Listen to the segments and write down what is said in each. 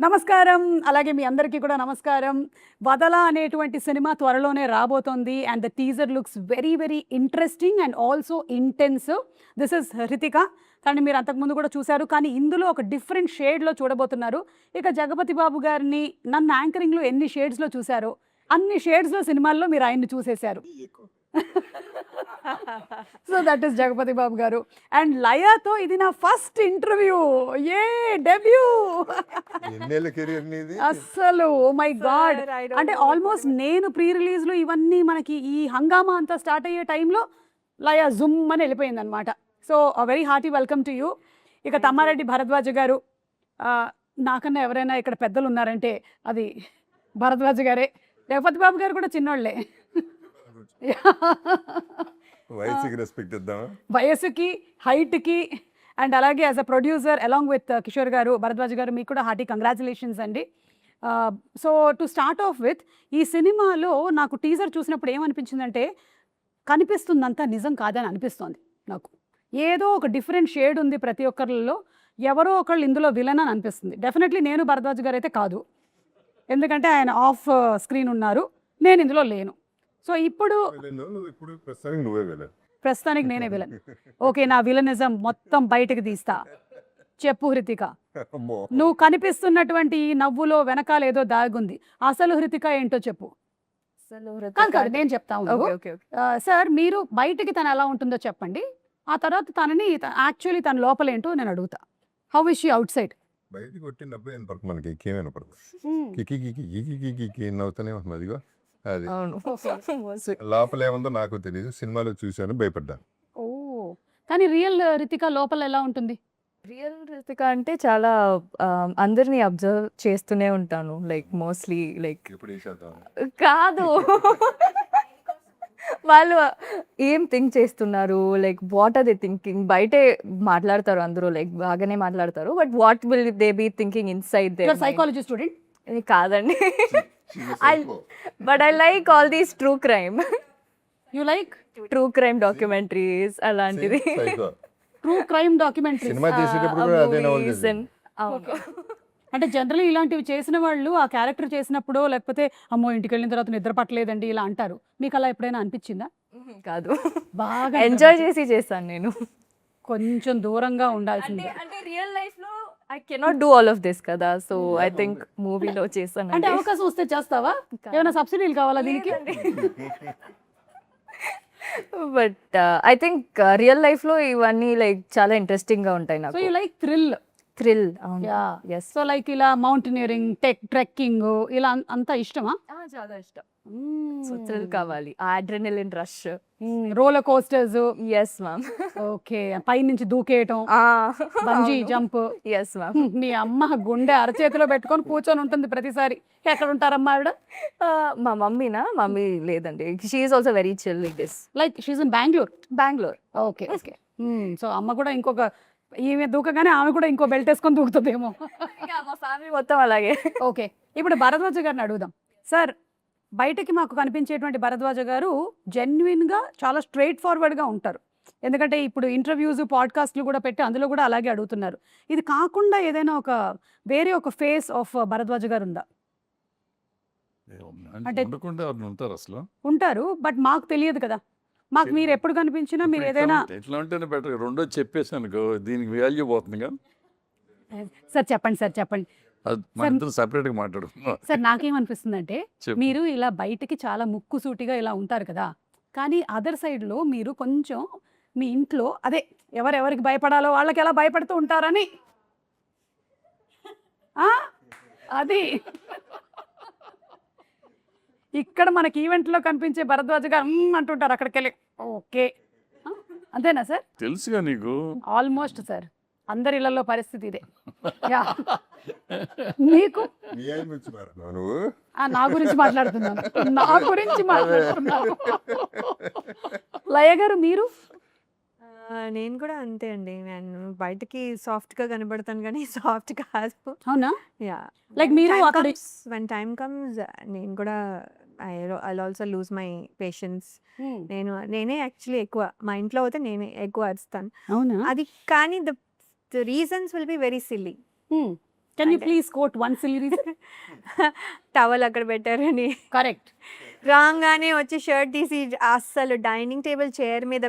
నమస్కారం. అలాగే మీ అందరికీ కూడా నమస్కారం. 'వదల' అనేటువంటి సినిమా త్వరలోనే రాబోతోంది. And the teaser looks very, very interesting and also intense. This is Hrithika. కానీ మీరు అంతకుముందు కూడా చూశారు. కానీ ఇందులో ఒక డిఫరెంట్ షేడ్‌లో చూడబోతున్నారు. ఇక 'జగపతి బాబు' గారిని నన్ను యాంకరింగ్‌లో ఎన్ని షేడ్స్‌లో చూశారో, అన్ని షేడ్స్‌లో సినిమాల్లో మీరు ఆయన్ని చూసేశారు. So that is 'Jagapathi Babu' garu. And లయతో ఇది నా ఫస్ట్ ఇంటర్వ్యూ. డెబ్యూ. ఎన్నేళ్ళ కెరీర్ నీది? అస్సలు oh my God. Sir, I don't అంటే know what ఆల్మోస్ట్ నేను ప్రీ రిలీజ్‌లు ఇవన్నీ మనకి ఈ హంగామా అంతా స్టార్ట్ అయ్యే టైంలో లయ జుమ్ అని వెళ్ళిపోయిందనమాట. So very hearty welcome to you. ఇక తమ్మారెడ్డి భరద్వాజ గారు, నాకన్నా ఎవరైనా ఇక్కడ పెద్దలు ఉన్నారంటే అది భరద్వాజ గారే. జగపతి బాబు గారు కూడా చిన్నోళ్ళే. వయసుకి రెస్పెక్ట్ ఇద్దామా? వయసుకి, హైట్‌కి అండ్ అలాగే as a producer along with Kishore గారు, భరద్వాజ్ గారు, మీకు కూడా హార్టీ కంగ్రాచులేషన్స్ అండి. So to start of with, ఈ సినిమాలో నాకు టీజర్ చూసినప్పుడు ఏమనిపించిందంటే, కనిపిస్తుందంతా నిజం కాదని అనిపిస్తోంది నాకు. ఏదో ఒక డిఫరెంట్ షేడ్ ఉంది ప్రతి ఒక్కరిలో. ఎవరో ఒకళ్ళు ఇందులో విలన్ అని అనిపిస్తుంది. డెఫినెట్లీ నేను భరద్వాజ్ గారు అయితే కాదు, ఎందుకంటే ఆయన ఆఫ్ స్క్రీన్ ఉన్నారు, నేను ఇందులో లేను. సో ఇప్పుడు ఇప్పుడు ప్రస్తుతానికి నువ్వే వెళ్ళాలి. ప్రస్తుతానికి నేనే విలన్. ఓకే, నా విలనిజం మొత్తం బయటకు తీస్తా. చెప్పు హృతిక, అమ్మో, నువ్వు కనిపిస్తున్నటువంటి ఈ నవ్వులో వెనకాల ఏదో దాగుంది. అసలు హృతిక ఏంటో చెప్పు. కాదు కాదు, నేను చెప్తాను. ఓకే. సార్, మీరు బయటికి తను ఎలా ఉంటుందో చెప్పండి. ఆ తర్వాత తనని యాక్చువల్లీ తన లోపల ఏంటో నేను అడుగుతా. How is she out side? బయటికి కొట్టిన డబ్బు వినపడదు, మనకి ఏమైనా వినపడదు. కికి కికి కికి కికి కికి నవ్వుతూనే ఉంటుంది. అదిగో అది లోపల ఏముందో నాకు తెలియదు, సినిమాలో చూశాను, భయపడ్డాను. ఓ, కానీ రియల్ రితిక లోపల ఎలా ఉంటుంది? రియల్ రితిక అంటే చాలా అందరినీ అబ్జర్వ్ చేస్తూనే ఉంటాను. లైక్ మోస్ట్లీ లైక్ ఎప్పుడు వేసేద్దాం కాదు వాళ్ళు ఏం థింక్ చేస్తున్నారు, like what are they thinking. బయటే మాట్లాడతారు అందరూ, లైక్ బాగానే మాట్లాడతారు, but what will they be thinking inside they. Psychology student కాదండి. But I like all these true crime documentaries అలాంటిది. True crime documentary. సినిమా చేసేటప్పుడు కూడా అదే నవల్ movies చేసింది. and- అవును. అంటే జనరల్లీ ఇలాంటివి చేసిన వాళ్ళు ఆ క్యారెక్టర్ చేసినప్పుడు, లేకపోతే అమ్మో ఇంటికి వెళ్ళిన తర్వాత నిద్ర పట్టలేదండి ఇలా అంటారు. మీకు అలా ఎప్పుడైనా అనిపించిందా? కాదు, బాగా ఎంజాయ్ చేసి చేస్తాను నేను. కొంచెం దూరంగా ఉండాల్సింది. అంటే రియల్ లైఫ్ లో I cannot do all of this కదా, సో ఐ థింక్ మూవీలో చేస్తాను. అంటే అవకాశం వస్తే చేస్తావా? ఏమైనా సబ్సిడీలు కావాలా దీనికి? But I think real life లో ఇవన్నీ లైక్ చాలా ఇంట్రెస్టింగ్ గా ఉంటాయి సో నాకు. You like thrill. Thrill. Yeah. So like ఇలా మౌంటైనరింగ్, ట్రెక్కింగ్ ఇలా అంతా ఇష్టమా? చాలా ఇష్టం. సో థ్రిల్ కావాలి, adrenaline rush. Roller coasters. Yes ma'am. Okay, పై నుంచి దూకేయటం, బంజీ జంప్. Yes ma'am. మీ అమ్మ గుండె అరచేతిలో పెట్టుకొని కూర్చొని ఉంటుంది ప్రతిసారి. ఎక్కడ ఉంటారమ్మా ఆవిడ? మా మమ్మీ లేదండి, she is also very chill like this. Like she's in Bengaluru. Bengaluru. Okay okay. So అమ్మ కూడా ఇంకొక, ఈమె దూకగానే ఆమె కూడా ఇంకో బెల్ట్ వేసుకొని దూకుతుందేమో. మా ఫ్యామిలీ మొత్తం అలాగే. ఓకే, ఇప్పుడు భరద్వాజ గారిని అడుగుదాం. సార్, బయటకి మాకు కనిపించేటువంటి భరద్వాజ గారు జెన్యున్గా చాలా స్ట్రైట్ ఫార్వర్డ్గా ఉంటారు. ఎందుకంటే ఇప్పుడు ఇంటర్వ్యూస్, పాడ్కాస్ట్లు కూడా పెట్టి అందులో కూడా అలాగే అడుగుతున్నారు. ఇది కాకుండా ఏదైనా ఒక వేరే ఒక ఫేస్ ఆఫ్ భరద్వాజ గారు ఉందా? అంటే ఉండకుండా ఎవరిని ఉంటారు అసలు? ఉంటారు, బట్ మాకు తెలియదు కదా. మాకు మీరు ఎప్పుడు కనిపించినా మీరు ఇప్పుడు ఏదైనా ఎట్లా ఉంటేనే బెటర్. రెండో చెప్పేసి అనుకో, దీనికి వాల్యూ పోతుంది కదా. సార్ చెప్పండి, సార్ చెప్పండి. అది మన ఇద్దరు సపరేట్గా మాట్లాడుకుందాం. సార్, నాకేమనిపిస్తుందంటే చెప్పు. మీరు ఇలా బయటకి చాలా ముక్కుసూటిగా ఇలా ఉంటారు కదా, కానీ అదర్ సైడ్లో మీరు కొంచెం మీ ఇంట్లో అదే ఎవరెవరికి భయపడాలో వాళ్ళకి ఎలా భయపడుతూ ఉంటారని. ఆ? అది ఇక్కడ మనకి ఈవెంట్లో కనిపించే భరద్వాజ గారు అంటుంటారు అక్కడికి వెళ్ళి. ఓకే, అంతేనా సార్? తెలుసుగా నీకు. ఆల్మోస్ట్ సార్, అందరి ఇళ్లలో పరిస్థితి ఇదే. యా. మీకు మీ ఆయన గురించి మాట్లాడుతున్నావా నువ్వు? నా గురించి మాట్లాడుతున్నాను. లయ గారు, మీరు? నేను కూడా అంతే అండి. నేను బయటకి సాఫ్ట్‌గా కనబడతాను గానీ సాఫ్ట్ కాదు. అవునా? యాహ్! లైక్ మీరు అక్కడ వెన్ టైమ్ కమ్స్ నేను కూడా I'll also lose my patience. నేనే యాక్చువల్లీ ఎక్కువ మా ఇంట్లో అయితే నేనే ఎక్కువ అరుస్తాను. అవునా? అది కానీ the reasons will be very silly. Can you please quote one silly reason? Towel అక్కడ పెట్టారని కరెక్ట్. రాగానే వచ్చి షర్ట్ తీసి అస్సలు డైనింగ్ టేబుల్ చైర్ మీద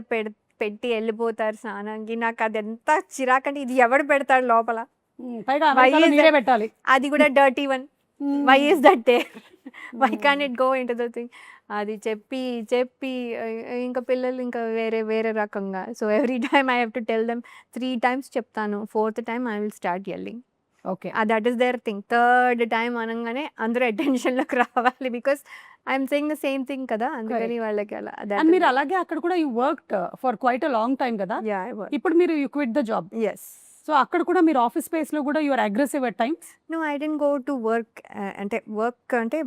పెట్టి వెళ్ళిపోతారు స్నానానికి. నాకు అది ఎంత చిరాకంటే ఇది ఎవడు పెడతాడు లోపల, పైగా Why అమెరికాలో is మీరే that? పెట్టాలి. అది కూడా dirty one. Why is that they, why can it go in to the thing. అది చెప్పి చెప్పి ఇంకా పిల్లలు ఇంకా వేరే వేరే రకంగా. So every time I have to tell them 3 times చెప్తాను, 4th time I will start yelling. Okay. That is their thing. 3rd time అనగానే అందరూ అటెన్షన్లోకి రావాలి, because I'm saying the same thing కదా, అందుకని వాళ్ళకి అలా. అండ్ మీరు అలాగే అక్కడ కూడా you worked for quite a long time కదా. ఇప్పుడు మీరు you quit the job. Yes. So అక్కడ కూడా మీరు ఆఫీస్ స్పేస్ లో కూడా you are aggressive at times. No, I didn't go to work. అంటే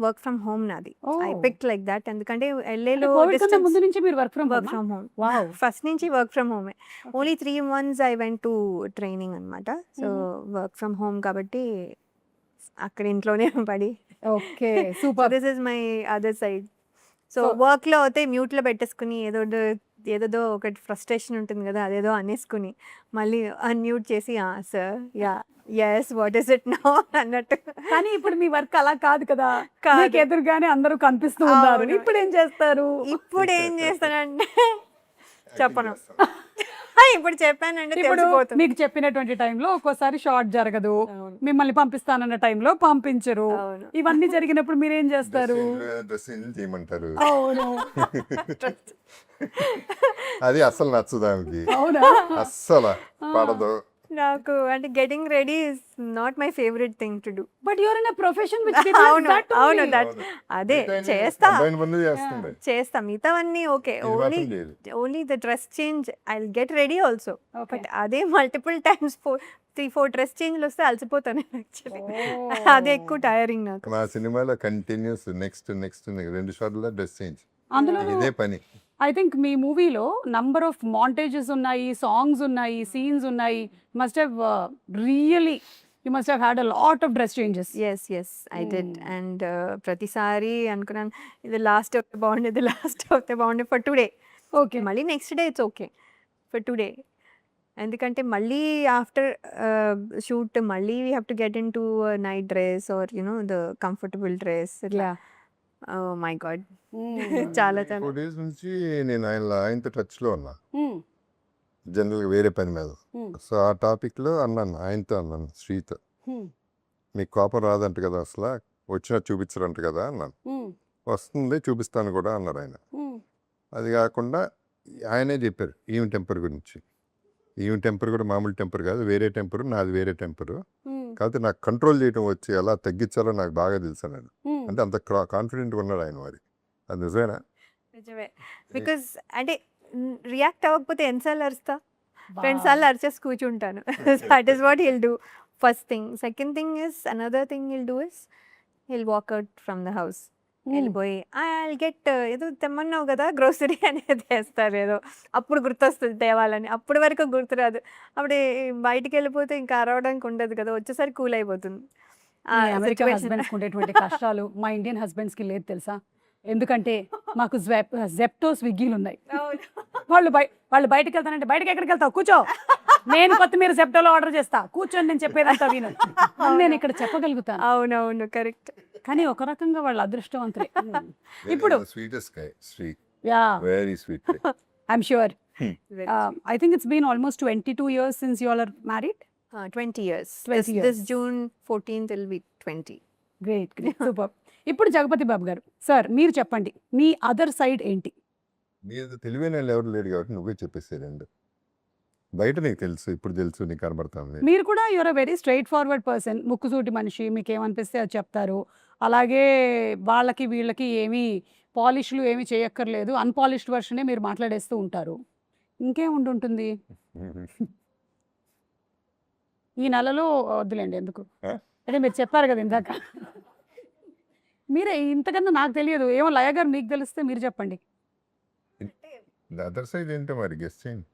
వర్క్ ఫ్రమ్ హోమ్ నాది. I picked like that. ఎందుకంటే ఎల్ఏలో కోవిడ్ కన్నా ముందు నుంచి మీరు work from home. Wow. First నుంచి వర్క్ ఫ్రమ్ హోమే. Only 3 months I went to training అనమాట. సో వర్క్ ఫ్రమ్ హోమ్ కాబట్టి అక్కడ ఇంట్లోనే పడి. Okay, super. This is my other side. So వర్క్లో అయితే మ్యూట్లో పెట్టేసుకుని ఏదో ఒకటి ఫ్రస్ట్రేషన్ ఉంటుంది కదా, అదేదో అనేసుకుని మళ్ళీ అన్మ్యూట్ చేసి sir yeah yes what is it now అన్నట్టు. కానీ ఇప్పుడు మీ వర్క్ అలా కాదు కదా, కాదు. మీకు ఎదురుగానే అందరూ కనిపిస్తూ ఉన్నారు. అవును. ఇప్పుడు ఏం చేస్తారు? ఇప్పుడు ఏం చేస్తానంటే చెప్పను. ఇప్పుడు చెప్పానంటే ఇప్పుడు తెలిసిపోతుంది. మీకు చెప్పినటువంటి టైంలో ఒక్కోసారి షార్ట్ జరగదు, అవును. మిమ్మల్ని పంపిస్తానన్న టైంలో పంపించరు. అవును. ఇవన్నీ జరిగినప్పుడు మీరు ఏం చేస్తారు? డ్రెస్సింగ్ చేయమంటారు. అవును. అది అస్సలు నచ్చదు ఆమెకి, అవునా? అస్సలు పడదు. నాకు అంటే getting ready is not my favourite thing to do. But your in a profession which అవును అవును దట్ అదే చేస్తా కంబైన్ పనులు చేస్తుంది. చేస్తా మిగతావన్నీ ఓకే. ఇది ఓన్లీ మాత్రం లేదు. Only the dress change I will get ready also. But అదే మల్టిపుల్ టైమ్స్ 3-4 డ్రెస్ చేంజ్లు వస్తే అలసిపోతాను యాక్చువల్లీ. అదే ఎక్కువ టైరింగ్ నాకు. మా సినిమాలో కంటిన్యూస్ నెక్స్ట్ 2 షార్ట్ల డ్రెస్ చేంజ్, అందులో ఇదే పని. ఐ థింక్ మీ మూవీలో నంబర్ ఆఫ్ మాంటేజెస్ ఉన్నాయి, సాంగ్స్ ఉన్నాయి, సీన్స్ ఉన్నాయి. Must have really you must have had a lot of dress changes. Yes I did. And ప్రతిసారి అనుకున్నాను ఇది లాస్ట్ అవుతే బాగుండే, ఇది లాస్ట్ అవుతే బాగుండే ఫర్ టుడే. ఓకే. మళ్ళీ next day it's okay for today. ఎందుకంటే మళ్ళీ ఆఫ్టర్ షూట్ మళ్ళీ we have to get in to night dress are the comfortable dress. My God చాలా 4 days నుంచి నేను ఆయనతో టచ్లో ఉన్నా, జనరల్గా వేరే పని మీద. సో ఆ టాపిక్లో ఆయనతో అన్నాను, శ్రీతో, మీకు కోపం రాదంట కదా, అసలు వచ్చినా చూపించరంట కదా అన్నాను. వస్తుంది చూపిస్తాను కూడా అన్నారు ఆయన. అది కాకుండా ఆయనే చెప్పారు ఈవెన్ టెంపర్ గురించి. ఈవెన్ టెంపర్ కూడా మామూలు టెంపర్ కాదు, వేరే టెంపర్, నాది వేరే టెంపరు. కాకపోతే నాకు కంట్రోల్ చేయడం వచ్చి ఎలా తగ్గించాలో నాకు బాగా తెలుసు అన్నాడు. అంటే అంత కాన్ఫిడెంట్గా ఉన్నాడు ఆయన. మరి అది నిజమేనా? నిజమే. బికాస్ అంటే రియాక్ట్ అవ్వకపోతే ఎన్నిసార్లు అరుస్తా, 2 సార్లు అరిచేసి కూర్చుంటాను. That is what hill do first thing. Second thing is another thing hill do is hill walk out from the house. వెళ్ళిపోయి ఐ గెట్ ఏదో తెమ్మన్నావు కదా గ్రోసరీ అనేది వేస్తారు, ఏదో అప్పుడు గుర్తొస్తుంది తేవాలని. అప్పటి వరకు గుర్తురాదు. అప్పుడు బయటికి వెళ్ళిపోతే ఇంకా అరవడానికి ఉండదు కదా, వచ్చేసరికి కూల్ అయిపోతుంది. అమెరికా హస్బెండ్స్ ఉండేటువంటి కష్టాలు మా ఇండియన్ హస్బెండ్స్ కి లేదు తెలుసా? ఎందుకంటే మాకు జెప్టో స్విగ్గీలు ఉన్నాయి. వాళ్ళు బయటకు వెళ్తానంటే బయటకి ఎక్కడికి వెళ్తావు, కూర్చో, నేను కొత్తిమీర జెప్టోలో ఆర్డర్ చేస్తా, కూర్చొని నేను చెప్పేదంతా విను, నేను ఇక్కడ చెప్పగలుగుతాను. అవునవును కరెక్ట్. కానీ ఒక రకంగా వాళ్ళు అదృష్టవంతులే. ఇప్పుడు sweetest guy, sweet, yeah, very sweet. I'm sure. I think it's been almost 22 years since you all are married. 20 years. 20 years. This June 14th will be 20. Great super. ఇప్పుడు జగపతి బాబు గారు సార్, మీరు చెప్పండి మీ అదర్ సైడ్ ఏంటి? నీకు తెలివైన వాళ్ళు ఎవరు లేరు కాబట్టి నువ్వే చెప్పేసేదండి. బయట నీకు తెలుసు, ఇప్పుడు తెలుసు, నీకు కనబడతాను. మీరు కూడా you're a very straightforward person, ముక్కుసూటి మనిషి, మీకు ఏమనిపిస్తే అది చెప్తారు. అలాగే వాళ్ళకి వీళ్ళకి ఏమీ పాలిష్లు ఏమీ చేయక్కర్లేదు, అన్పాలిష్డ్ వర్షనే మీరు మాట్లాడేస్తూ ఉంటారు. ఇంకేం ఉంటుంది? ఈ నెలలో వద్దులేండి, ఎందుకు అంటే మీరు చెప్పారు కదా ఇందాక. మీరే ఇంతకన్నా నాకు తెలియదు, ఏమో లయ గారు మీకు తెలిస్తే మీరు చెప్పండి. అదర్ సైడ్ ఏంటో మరి గెస్ట్ చేయండి.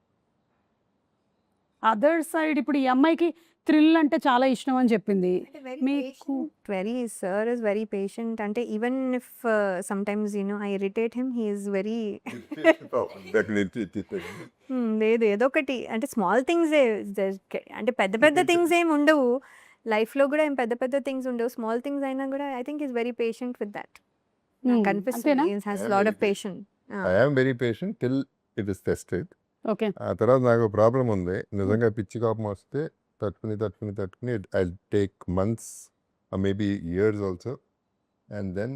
అదర్ సైడ్ ఇప్పుడు ఈ అమ్మాయికి థ్రిల్ అంటే చాలా ఇష్టం అని చెప్పింది. మీకు Very, sir is very patient. అంటే even if sometimes I irritate him, he is very లేదు ఏదో ఒకటి అంటే స్మాల్ థింగ్స్ అంటే పెద్ద పెద్ద థింగ్స్ ఏమి ఉండవు. లైఫ్లో కూడా ఏం పెద్ద పెద్ద థింగ్స్ ఉండవు, స్మాల్ థింగ్స్ అయినా కూడా I think is very patient with that. నాకు అంతేనా? అనిపిస్తుంది has I am lot very of patient. I am very patient till it is tested. Okay. ఆ తర్వాత నాకు ప్రాబ్లం ఉంది, నిజంగా పిచ్చి కోపం వస్తే తట్టుకుని I take months maybe years also, and then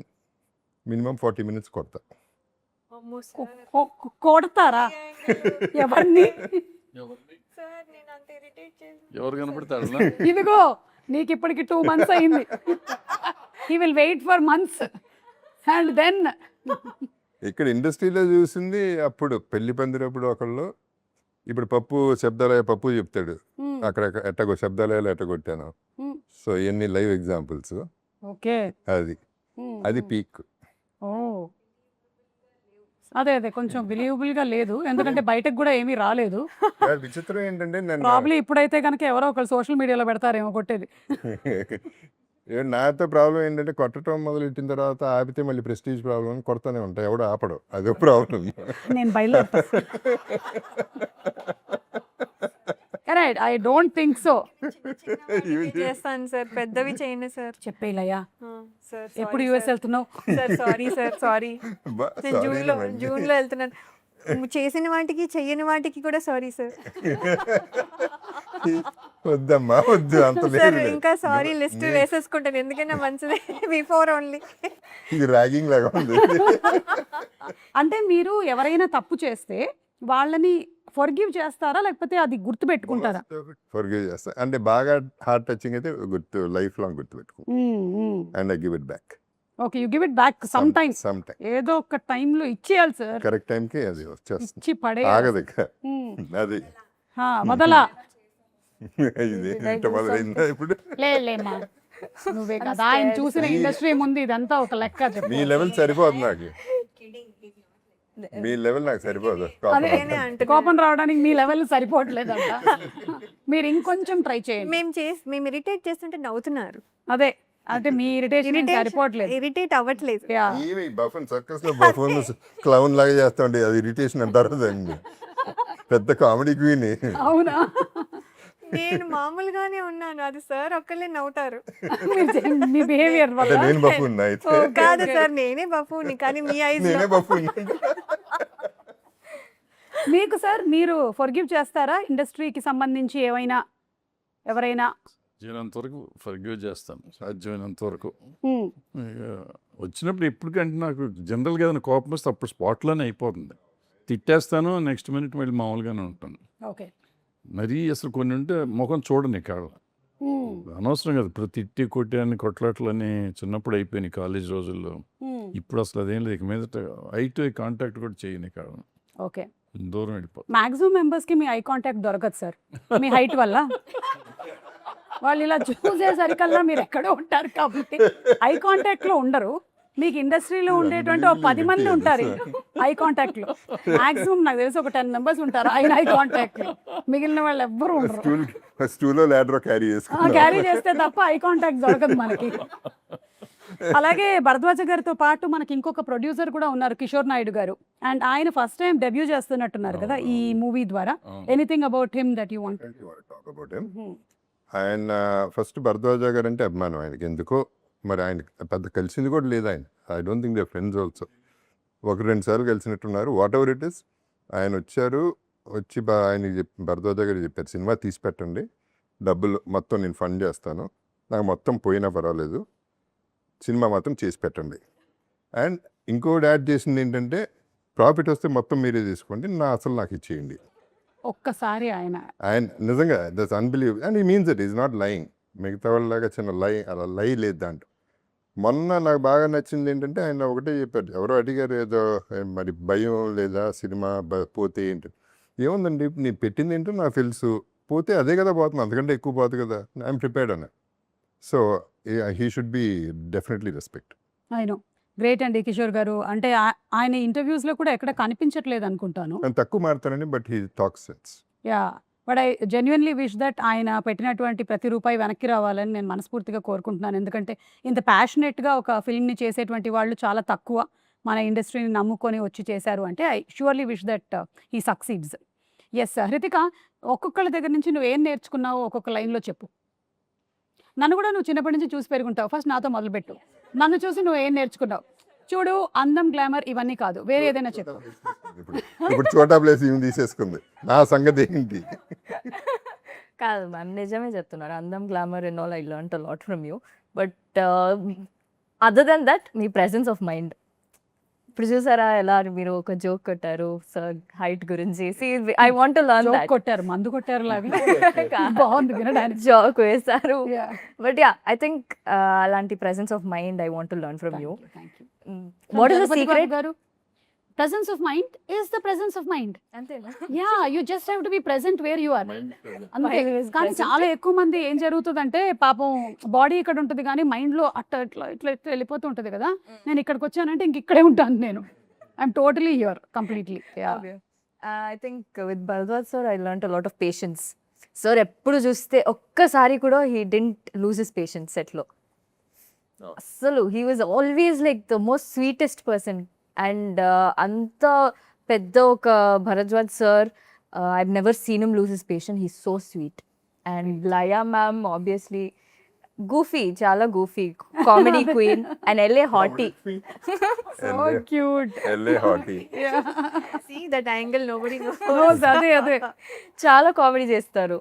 minimum 40 minutes కొడతా. కొడతారా ఎవరిని? ఎవరు కనపడతాడు ఇదిగో నీకు ఇప్పటికి 2 months అయింది. He will wait for months and then ఇక్కడ ఇండస్ట్రీలో చూసింది అప్పుడు పెళ్లి పందిరప్పుడు ఒకళ్ళు, ఇప్పుడు పప్పు శబ్దాలయ పప్పు చెప్తాడు, అక్కడ ఎట్టగో శబ్దాలయాలు ఎట్టగొట్టాను. సో ఇవన్నీ లైవ్ ఎగ్జాంపుల్స్. ఓకే. అది పీక్. ఓ అదే కొంచెం బిలీవబుల్ గా లేదు, ఎందుకంటే బయటకు కూడా ఏమీ రాలేదు. విచిత్రం ఏంటంటే నన్ను ప్రాబ్లీ ఇప్పుడైతే కనుక ఎవరో ఒకళ్ళు సోషల్ మీడియాలో పెడతారేమో కొట్టేది. నాతో ప్రాబ్లం ఏంటంటే కొట్టడం మొదలెట్టిన తర్వాత ఆపితే మళ్ళీ ప్రెస్టీజ్ ప్రాబ్లం కొడతానే ఉంటాయి, ఎవడో ఆపడు, అదే ప్రాబ్లం. నేను బయలుదేరుతా. Correct, I don't think so. చేస్తాను సార్, పెద్దవి చేయండి సార్. చెప్పేలయ్యా, సార్ ఎప్పుడు యూఎస్ వెళ్తున్నావు? సార్ సారీ నేను జూన్లో వెళ్తున్నాను. చేసిన వాటికి చెయ్యని వాటికి కూడా సారీ సార్. వద్దమ్మా వద్దు, అంత సార్ లేదు. ఇంకా సారీ లిస్ట్ వేసేసుకుంటాను, ఎందుకైనా మంచిది. Before only. ఇది ర్యాగింగ్ లాగా ఉంది. అంటే మీరు ఎవరైనా తప్పు చేస్తే వాళ్ళని ఫర్గివ్ చేస్తారా, లేకపోతే అది గుర్తు పెట్టుకుంటారా? ఫర్గివ్ చేస్తా, అంటే బాగా హార్ట్ టచింగ్ అయితే లైఫ్ లాంగ్ గుర్తు పెట్టుకో, and I give it back. Okay, you give it back some time. ఏదో ఒక టైంలో ఇచ్చేయాలి సార్, కరెక్ట్ టైంకి అది వచ్చేస్తుంది, ఇచ్చి పడే ఆగదు ఇక. అది వదలా. ఇది ఇంత మొదలైందా ఇప్పుడు? లేమ్మా, నువ్వే కదా ఆయన చూసిన ఇండస్ట్రీ ముందు ఇదంతా ఒక లెక్క. చెప్పు, మీ లెవెల్ సరిపోదు నాకు, మీ లెవెల్ నాకు సరిపోదు. కోపం రావడానికి మీ లెవెల్ సరిపోవట్లేదంట. మీరు ఇంకొంచెం ట్రై చేయండి. మేము ఇరిటేట్ చేస్తుంటే నవ్వుతున్నారు. అదే అంటే మీ ఇరిటేషన్ సరిపోవట్లేదు, ఇరిటేట్ అవ్వట్లేదు. బఫన్ సర్కస్ లో బఫన్ క్లౌన్ లాగా చేస్తా ఉండే, అది ఇరిటేషన్ అంటారు దాన్ని. పెద్ద కామెడీ క్వీన్. అవునా? నేను మామూలుగానే ఉన్నాను, అది సార్ ఒక్కళ్ళే నవ్వుతారు. మీ బిహేవియర్ వల్ల. నేను బఫూన్ అయితే కాదు సార్, నేనే బఫూని, కానీ మీ ఐస్ నేనే బఫూన్. మీకు సార్ మీరు ఫర్గివ్ చేస్తారా ఇండస్ట్రీకి సంబంధించి ఎవరైనా? సాధ్యమైనంత వరకు ఫర్గివ్ చేస్తాను, సాధ్యమైనంత వరకు. వచ్చినప్పుడు ఎప్పటికంటే నాకు జనరల్గా ఏదైనా కోపం వస్తే అప్పుడు స్పాట్లోనే అయిపోతుంది, తిట్టేస్తాను, నెక్స్ట్ మినిట్ మళ్ళీ మామూలుగానే ఉంటాను. ఓకే. మరీ అసలు కొన్ని ఉంటే ముఖం చూడని కాళ్ళ అనవసరం కదా, ఇప్పుడు తిట్టి కొట్టాన్ని కొట్లాట్లని చిన్నప్పుడు అయిపోయినాయి కాలేజ్ రోజుల్లో. ఇప్పుడు అసలు అదేం లేదు, ఇక మీదట ఐ టు ఐ కాంటాక్ట్ కూడా చేయని కాళ్ళ. ఓకే, దూరం వెళ్ళిపోతుంది. మాక్సిమం మెంబర్స్ కి మీ ఐ కాంటాక్ట్ దొరకదు సార్, మీ హైట్ వల్ల. వాళ్ళు ఇలా చూసేసరికల్లా మీరు ఎక్కడో ఉంటారు కాబట్టి ఐ కాంటాక్ట్ లో ఉండరు. మీకు ఇండస్ట్రీలో ఉండేటువంటి 10 మంది ఉంటారు ఐ కాంటాక్ట్ లో. మాక్సిమం నాకు తెలిసి ఒక 10 members ఉంటారు ఆయన ఐ కాంటాక్ట్ లో, మిగిలిన వాళ్ళు ఎవ్వరు ఉండరు. స్టూలో ల్యాడర్ క్యారీ చేస్తే తప్ప ఐ కాంటాక్ట్ దొరకదు మనకి. అలాగే భరద్వాజ గారితో పాటు మనకి ఇంకొక ప్రొడ్యూసర్ కూడా ఉన్నారు, కిషోర్ నాయుడు గారు. అండ్ ఆయన ఫస్ట్ టైం డెబ్యూ చేస్తున్నట్టున్నారు కదా ఈ మూవీ ద్వారా. Anything about him that you want? ఆయన ఫస్ట్ భరద్వాజ గారు అంటే అభిమానం ఆయనకి, ఎందుకో మరి ఆయన పెద్ద కలిసింది కూడా లేదు ఆయన. I don't think they friends also. 1-2 సార్లు కలిసినట్టున్నారు. వాట్ ఎవర్ ఇట్ ఇస్, ఆయన వచ్చి ఆయన భరద్వాజ గారు చెప్పారు, సినిమా తీసి పెట్టండి, డబ్బులు మొత్తం నేను ఫండ్ చేస్తాను, నాకు మొత్తం పోయినా పర్వాలేదు, సినిమా మాత్రం చేసి పెట్టండి. అండ్ ఇంకోటి యాడ్ చేసింది ఏంటంటే, ప్రాఫిట్ వస్తే మొత్తం మీరే తీసుకోండి, అసలు నాకు ఇచ్చేయండి. ఒక్కసారి ఆయన నిజంగా దట్స్ అన్బిలీవ్, అండ్ ఈ means it is not lying. మిగతా వాళ్ళలాగా చిన్న అలా లై లేదు దాంట్లో. మొన్న నాకు బాగా నచ్చింది ఏంటంటే, ఆయన ఒకటే చెప్పారు, ఎవరో అడిగారు ఏదో మరి భయం లేదా సినిమా పోతే ఏంటి. ఏముందండి, నీ పెట్టింది ఏంటో నాకు తెలుసు, పోతే అదే కదా పోతుంది, అంతకంటే ఎక్కువ పోతుంది కదా, ఐఎమ్ ప్రిపేర్డ్ అన్న. So he should be definitely respect. ఆయన గ్రేట్ అండి కిషోర్ గారు. అంటే ఆయన ఇంటర్వ్యూస్ లో కూడా ఎక్కడ కనిపించట్లేదు అనుకుంటాను, నేను తక్కువ మారుతానని, but he talks sense. Yeah, but I genuinely wish that ఆయన పెట్టినటువంటి ప్రతి రూపాయి వెనక్కి రావాలని నేను మనస్ఫూర్తిగా కోరుకుంటున్నాను. ఎందుకంటే ఇంత ప్యాషనెట్గా ఒక ఫిల్మ్ని చేసేటువంటి వాళ్ళు చాలా తక్కువ మన ఇండస్ట్రీని నమ్ముకొని వచ్చి చేశారు అంటే I surely wish that he succeeds. Yes Hrithika, ఒక్కొక్కళ్ళ దగ్గర నుంచి నువ్వేం నేర్చుకున్నావో ఒక్కొక్క లైన్లో చెప్పు. నన్ను కూడా నువ్వు చిన్నప్పటి నుంచి చూసి పెరుగుంటావు. ఫస్ట్ నాతో మొదలుపెట్టు. నన్ను చూసి నువ్వు ఏం నేర్చుకున్నావు? చూడు, అందం, గ్లామర్ ఇవన్నీ కాదు, వేరే ఏదైనా చెప్పు. ఇప్పుడు చోటా ప్లేస్ ఇవి తీసేసుకుంది. నా సంగతి ఏంటి? కాదు మ్యామ్, నిజమే చెప్తున్నారు. అందం, glamour and all I learnt a lot from you. But other then that మీ ప్రెసెన్స్ ఆఫ్ మైండ్. ఇప్పుడు చూసారా ఎలా మీరు ఒక జోక్ కొట్టారు సార్ హైట్ గురించి. I want to learn joke that. కొట్టారు, మందు కొట్టారు లాగా బాగుంది వినడానికి. జోక్ వేశారు. Yeah. But yeah, I think అలాంటి presence of mind I want to learn from you. Thank you. What is the Jagapathi Babu secret? గారు, presence of mind is the presence of mind. అంతేనా? Yeah, you just have to be present where you are. అంతే. Mind is కానీ present. చాలా ఎక్కువ మంది ఏం జరుగుతుందంటే పాపం బాడీ ఇక్కడ ఉంటుంది కానీ మైండ్ లో అట్లా ఇట్లా ఇట్లా ఇట్లా వెళ్ళిపోతూ ఉంటుంది కదా. నేను ఇక్కడికి వచ్చానంటే ఇంక ఇక్కడే ఉంటాను నేను. I'm totally here completely. I think with Bharadwaj sir I learn a lot of patience. Sir ఎప్పుడు చూస్తే ఒక్కసారి కూడా he didn't lose his patience సెట్లో. అస్సలు he was always like the most sweetest person. And అంత పెద్ద ఒక Bharadwaj sir, I never seen him lose his patience. He so sweet. And Laya ma'am obviously goofy, చాలా goofy, comedy queen. And LA hottie. So cute. LA hottie. See that angle, nobody knows. అదే అదే. చాలా comedy చేస్తారు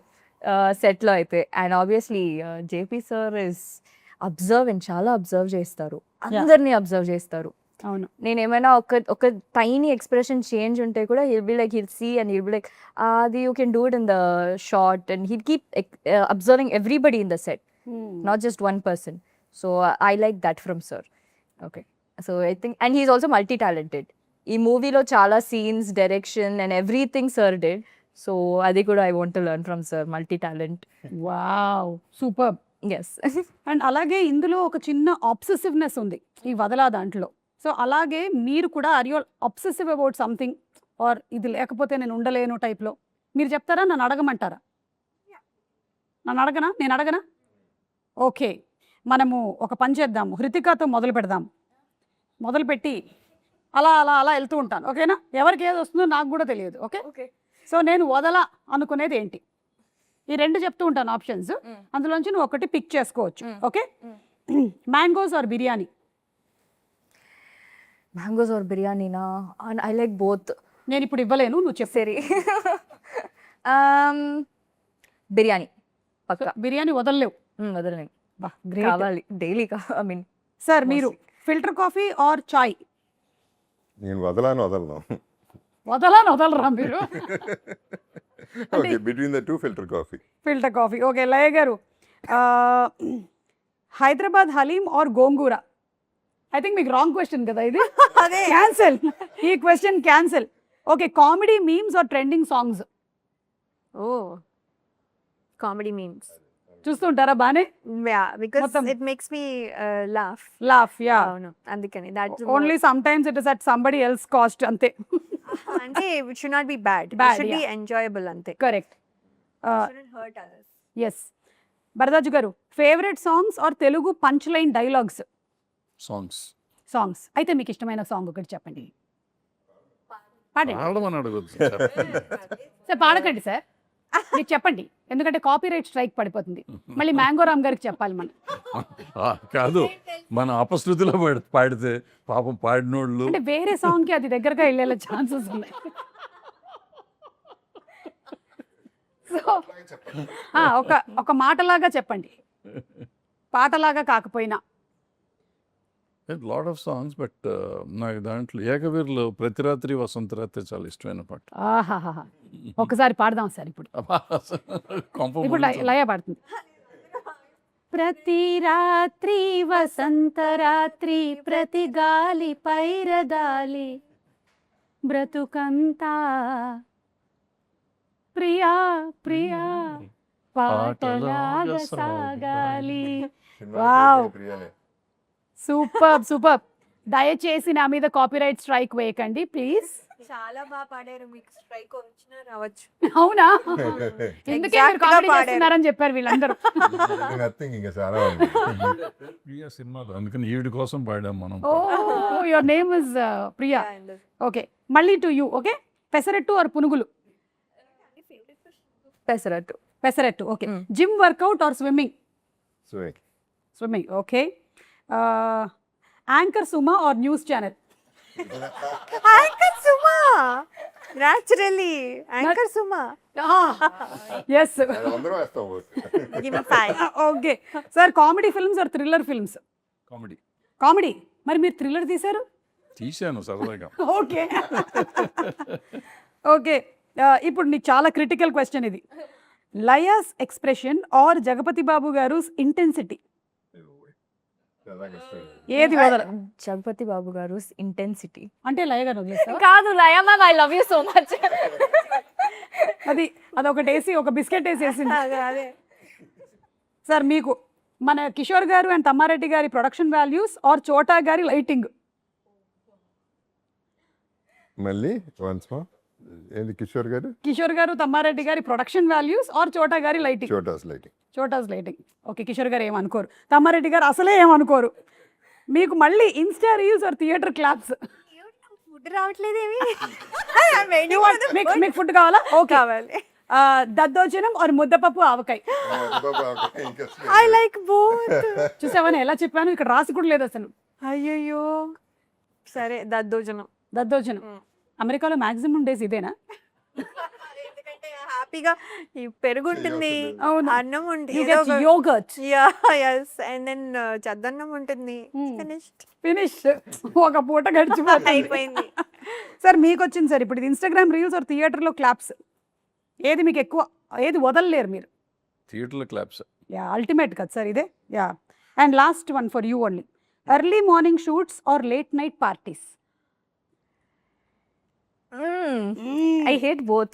సెట్లో అయితే. And obviously JP sir is observe, చాలా observe చేస్తారు, అందరినీ అబ్జర్వ్ చేస్తారు. అవును. నేను ఏమైనా ఒక టైనీ ఎక్స్ప్రెషన్ చేంజ్ ఉంటే కూడా he'll be like, he'll see and he'll be like అది you can do it in the shot. And he'll keep observing everybody in the set, not just one person. So I like that from sir. Okay, so I think, and he's also multi-talented. Ee movie lo chala scenes, direction and everything sir did. So adi kuda I want to learn from sir, multi-talent. Wow, super. Yes. And అలాగే ఇందులో ఒక చిన్న ఆబ్సెసివ్నెస్ ఉంది ఈ వదలా దాంట్లో. So అలాగే మీరు కూడా are you obsessive about something, or ఇది లేకపోతే నేను ఉండలేను టైప్లో మీరు చెప్తారా? నన్ను అడగమంటారా? నేను అడగనా? ఓకే, మనము ఒక పని చేద్దాము. హృతికాతో మొదలు పెడదాం. మొదలుపెట్టి అలా అలా అలా వెళ్తూ ఉంటాను. ఓకేనా? ఎవరికి ఏది వస్తుందో నాకు కూడా తెలియదు. ఓకే. Okay. సో నేను వదలా అనుకునేది ఏంటి? ఈ రెండు చెప్తూ ఉంటాను ఆప్షన్స్, అందులోంచి నువ్వు ఒకటి పిక్ చేసుకోవచ్చు. Okay. Mangoes or biryani? Mangoes or biryani na? And I like both. నేను ఇప్పుడు ఇవ్వలేను, నువ్వు చెప్పు. Seri. Biryani. Pakka. బిర్యానీ వదలలేవు. వదలని గ్రేట్. కావాలి డైలీ. ఐ మీన్ సార్ మీరు ఫిల్టర్ కాఫీ ఆర్ చాయ్? నేను వదలను. వదలరా మీరు? Okay, between the two filter coffee. Filter coffee. Okay. Laya garu, Hyderabad haleem or gongura? I think మీకు రాంగ్ క్వశ్చన్ కదా ఇది. క్యాన్సల్, ఈ question cancel. Okay. Comedy memes or trending songs? Oh, comedy memes. చూస్తుంటారా బానే? Yeah, because Motham. it makes me laugh. Laugh. Yeah. అవును, అందుకని that's only sometimes it is at somebody else cost, అంతే. అంటే it should not be bad. It Bad, should be yeah. enjoyable అంతే. Correct. It shouldn't hurt others. Yes. Bharadwaj garu, favourite songs or Telugu punch line dialogues? Songs అయితే మీకు ఇష్టమైన song ఒకటి చెప్పండి. పాడండి పాడమని అడగొద్దు. సార్. పాడకండి సార్, మీకు చెప్పండి, ఎందుకంటే కాపీరైట్ స్ట్రైక్ పడిపోతుంది. మళ్ళీ మ్యాంగో రామ్ గారికి చెప్పాలి మనం. కాదు, మన అపశృతిలో పాడితే పాపం పాడినోళ్ళు. అంటే వేరే సాంగ్ కి అది దగ్గరగా వెళ్ళే ఛాన్సెస్ ఉన్నాయి. సో ఒక మాటలాగా చెప్పండి, పాటలాగా కాకపోయినా. లాట్ ఆఫ్ సాంగ్స్, బట్ నాకు దాంట్లో ఏకవీరులో ప్రతి రాత్రి వసంత రాత్రి చాలా ఇష్టమైన పాట. ఆహాహా, ఒకసారి పాడదాం సార్. ఇప్పుడు ఇప్పుడు లయ పాడుతుంది. ప్రతి రాత్రి వసంత రాత్రి, ప్రతి గాలి పైరదాలి, బ్రతుకంతా ప్రియా ప్రియా పాటలాగా సాగాలి. Wow, super. దయచేసి నా మీద కాపీరైట్ స్ట్రైక్ వేయకండి ప్లీజ్. చాలా బాగా పాడారు, మీకు స్ట్రైక్ వచ్చినా రావచ్చు. అవునా? ఎందుకే మీరు కామెడీ చేస్తున్నారని చెప్పారు వీళ్ళందరూ. ఇంకా చాలా ఉంది. ప్రియా సినిమాలో, అందుకని ఈవిడి కోసం పాడాం మనం. Oh, your name is Priya. Okay, మళ్ళీ to you. Okay. Pesarattu or punugulu? Pesarattu. Pesarattu. Okay. Gym workout or swimming? Swimming. Okay. Anchor Suma or news channel? Anchor Suma, naturally anchor Suma. Yes. అందరూ వేస్తాం vote. Give me 5. Okay sir, comedy films or thriller films? Comedy comedy. మరి మీరు thriller తీశారు? తీశాను సరదాగా. Okay. Okay, ఇప్పుడు నీకు చాలా క్రిటికల్ క్వశ్చన్ ఇది. లయాస్ ఎక్స్ప్రెషన్ ఆర్ జగపతి బాబు గారు ఇంటెన్సిటీ? ఏది వదల? జగపతి బాబు గారు ఇంటెన్సిటీ. అంటే లయ గారు వదిలేస్తావా? కాదు Laya ma'am, I love you so much. అదొకటి వేసి ఒక బిస్కెట్ వేసేసింది. అదే సార్ మీకు మన కిషోర్ గారు అండ్ తమ్మారెడ్డి గారి ప్రొడక్షన్ వాల్యూస్ ఆర్ చోటా గారి లైటింగ్? మళ్ళీ వన్స్ మోర్, ఏంది కిషోర్ గారు? కిషోర్ గారు తమ్మారెడ్డి గారి ప్రొడక్షన్ వాల్యూస్ ఆర్ చోటా గారి lighting? Chota's lighting. Chota's lighting. Okay, Kishore garu ఏమనుకోరు, తమ్మారెడ్డి గారు అసలే ఏమనుకోరు. మీకు మళ్ళీ insta reels or theatre claps? Food రావట్లేదేమి. మీకు ఫుడ్ కావాలా? ఓకే. కావాలి. దద్దోజనం ఆర్ ముద్దపప్పు ఆవకాయ? I like both. చూసావని ఎలా చెప్పాను, ఇక్కడ రాసి కూడా లేదు అసలు. అయ్యయ్యో, సరే దద్దోజనం. దద్దోజనం. అమెరికాలో మాక్సిమం డేస్ ఇదేనా? ఎందుకంటే హ్యాపీగా ఈ పెరుగు ఉంటుంది, అవును. అన్నం ఉంటుంది, You get yogurt. And then చద్దన్నం ఉంటుంది. Finished. ఫినిష్. ఒక పూట గడిచిపోతుంది. అయిపోయింది. సార్ మీకు వచ్చింది సార్ ఇప్పుడు ఇన్స్టాగ్రామ్ రీల్స్ ఆర్ థియేటర్లో క్లాప్స్? ఏది మీకు ఎక్కువ, ఏది వదలలేరు మీరు? థియేటర్లో క్లాప్స్. యా, అల్టిమేట్ కదా సార్ ఇదే. Yeah, and last one for you only. Early morning shoots or late night parties? I hate both.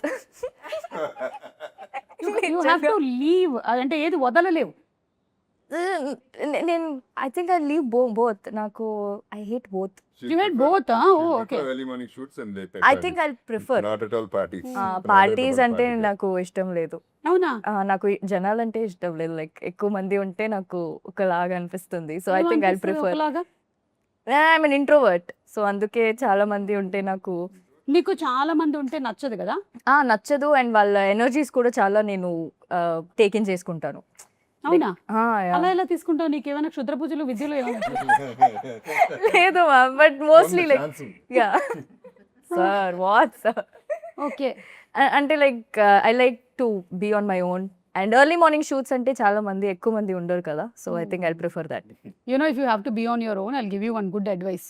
You have to leave. అంటే ఏది వదలలేవు? నేను I think I leave both. నాకు I hate both. You hate both? Okay. I think I prefer not at all parties. Parties అంటే నాకు ఇష్టం లేదు. అవునా? నాకు జనాలు అంటే ఇష్టం లేదు. లైక్ ఎక్కువ మంది ఉంటే నాకు ఒకలాగా అనిపిస్తుంది. So I think I prefer. I mean introvert, so అందుకే చాలా మంది ఉంటే నాకు నీకు చాలా మంది ఉంటే నచ్చదు కదా? నచ్చదు. అండ్ వాళ్ళ ఎనర్జీస్ కూడా చాలా నేను టేకిన్ చేసుకుంటాను. అవునా? అలా ఎలా తీసుకుంటావు? నీకు ఏమైనా క్షుద్ర పూజలు విద్యలు ఏమైనా? లేదు but mostly like yeah sir what sir. Okay. అంటే like I like to be on my own. And early morning shoots అంటే చాలా మంది ఎక్కువ మంది ఉండరు కదా. So I think I prefer that. You know, if you have to be on your own, I'll give you one good advice.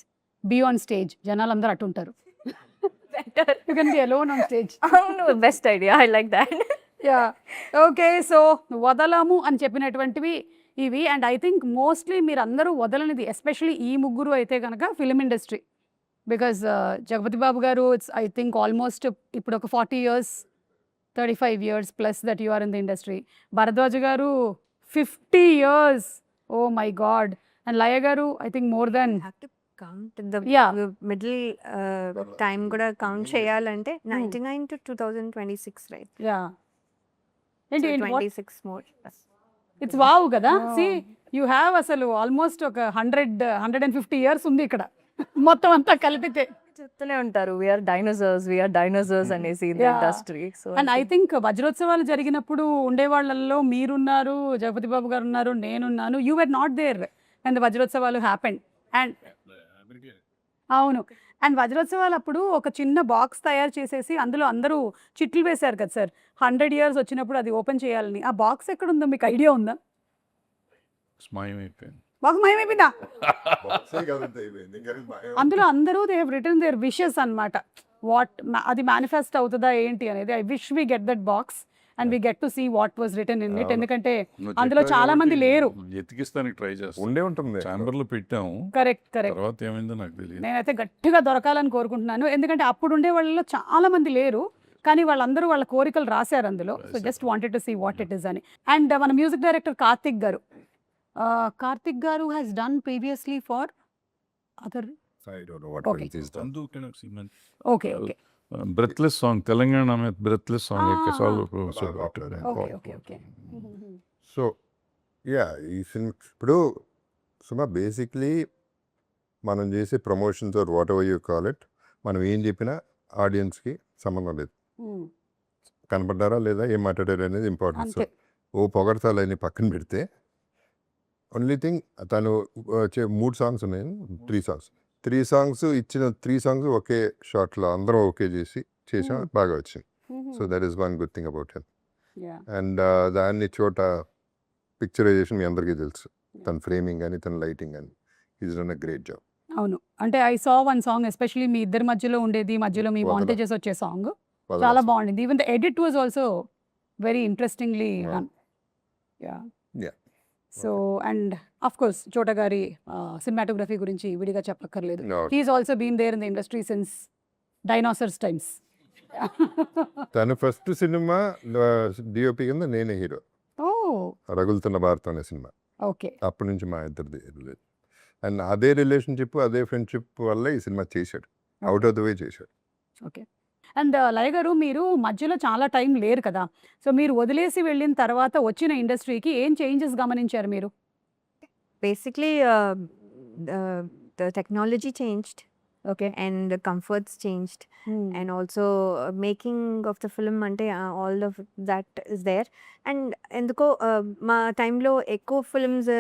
Be on stage. జనాలు అందరూ అటు ఉంటారు. You can be alone on stage. అవును, best idea. I like that. Yeah, okay. So వదలము అని చెప్పినటువంటివి ఇవి. And I think mostly మీరు అందరూ వదలనిది, ఎస్పెషలీ ఈ ముగ్గురు అయితే కనుక film industry. Because Jagapathi Babu గారు ఇట్స్ ఐ థింక్ ఆల్మోస్ట్ ఇప్పుడు ఒక 40 years, 35 years plus that you are in the industry. Bharadwaj garu 50 years. Oh my god. And Laya garu I think more than count the Yeah. Middle time కూడా count చేయాలంటే 99 to 2026, right? Yeah. ఏంటి 26 more. It's wow కదా. See you have అసలు almost ఒక 150 years ఉంది ఇక్కడ మొత్తం అంతా కలిపితే. చెప్తూనే ఉంటారు వీఆర్ డైనోసార్స్ అనేసి Yeah. Industry. So and I think వజ్రోత్సవాలు జరిగినప్పుడు ఉండేవాళ్ళల్లో మీరున్నారు, జగపతి బాబు గారు ఉన్నారు, నేనున్నాను. You were not there and వజ్రోత్సవాలు హ్యాపెండ్. అండ్ అవును, అండ్ వజ్రోత్సవాలు అప్పుడు ఒక చిన్న బాక్స్ తయారు చేసేసి అందులో అందరూ చిట్లు వేశారు కదా సార్, 100 years వచ్చినప్పుడు అది ఓపెన్ చేయాలని. ఆ బాక్స్ ఎక్కడ ఉందో మీకు ఐడియా ఉందా? స్మాయమైపోయింది. బాక్స్ మాయమైపోయిందా? అందులో అందరూ they have return their wishes అన్నమాట. అది మేనిఫెస్ట్ అవుతుందా ఏంటి అనేది. I wish we get that box and we get to see what was return in it. ఎందుకంటే అందులో చాలా మంది లేరు. ఎతికిస్తానికి ట్రై చేస్తాం. ఉండే ఉంటుంది. ఛాంబర్ లో పెట్టాము. కరెక్ట్. తర్వాత ఏమైందో నాకు తెలియదు. నేనైతే గట్టిగా దొరకాలని కోరుకుంటున్నాను. ఎందుకంటే అప్పుడు ఉండే వాళ్ళలో చాలా మంది లేరు, కానీ వాళ్ళందరూ వాళ్ళ కోరికలు రాశారు అందులో. So just wanted to see what it is అని. అండ్ మన music director Karthik garu has done previously for other. I don't know what Okay. film he's done. Okay okay breathless song, Telangana మీద బ్రెత్లెస్ సాంగ్ యొక్క సాల్వ్ okay okay okay. So yeah, ఈ సినిమా ఇప్పుడు Suma basically మనం చేసే promotions or whatever you call it, మనం ఏం చెప్పినా ఆడియన్స్కి సంబంధం లేదు. కనపడ్డారా లేదా, ఏం మాట్లాడారు అనేది ఇంపార్టెంట్. సో అంతే. ఓ పొగడతాలని పక్కన పెడితే ఓన్లీ థింగ్ తను 3 సాంగ్స్ ఉన్నాయి, 3 సాంగ్స్ ఇచ్చిన 3 సాంగ్స్ ఒకే షాట్లో అందరం ఓకే చేసాం, బాగా వచ్చింది. So that is one good thing about him. And దాన్ని చోట పిక్చరైజేషన్ మీ అందరికీ తెలుసు, తన ఫ్రేమింగ్ కానీ తన లైటింగ్ కానీ is done a great job. అవును, అంటే I saw one song especially మీ ఇద్దరి మధ్యలో ఉండేది, మధ్యలో మీ వదల. మాంటేజెస్ వచ్చే సాంగ్ చాలా బాగుండింది. Even the edit was also very interestingly done. Yeah. So and of course Chota గారి సినిమాటోగ్రఫీ గురించి విడిగా చెప్పక్కర్లేదు. No. He's also been there in the industry since dinosaurs times. తన ఫస్ట్ సినిమా డిఓపి కింద నేనే హీరో, ఓ రగులుతున్న భారతం అనే సినిమా. ఓకే. అప్పటి నుంచి మా ఇద్దరిది రిలేషన్, అండ్ అదే రిలేషన్షిప్ అదే ఫ్రెండ్షిప్ వల్ల ఈ సినిమా చేశాడు, అవుట్ ఆఫ్ ద వే చేశాడు. ఓకే. అండ్ లయ గారు, మీరు మధ్యలో చాలా టైం లేరు కదా, సో మీరు వదిలేసి వెళ్ళిన తర్వాత వచ్చిన ఇండస్ట్రీకి ఏం చేంజెస్ గమనించారు మీరు? Basically, the technology changed okay. and the comforts changed, and also making of the film ante all of that is there. And ఎందుకో మా టైంలో ఎక్కువ ఫిల్మ్స్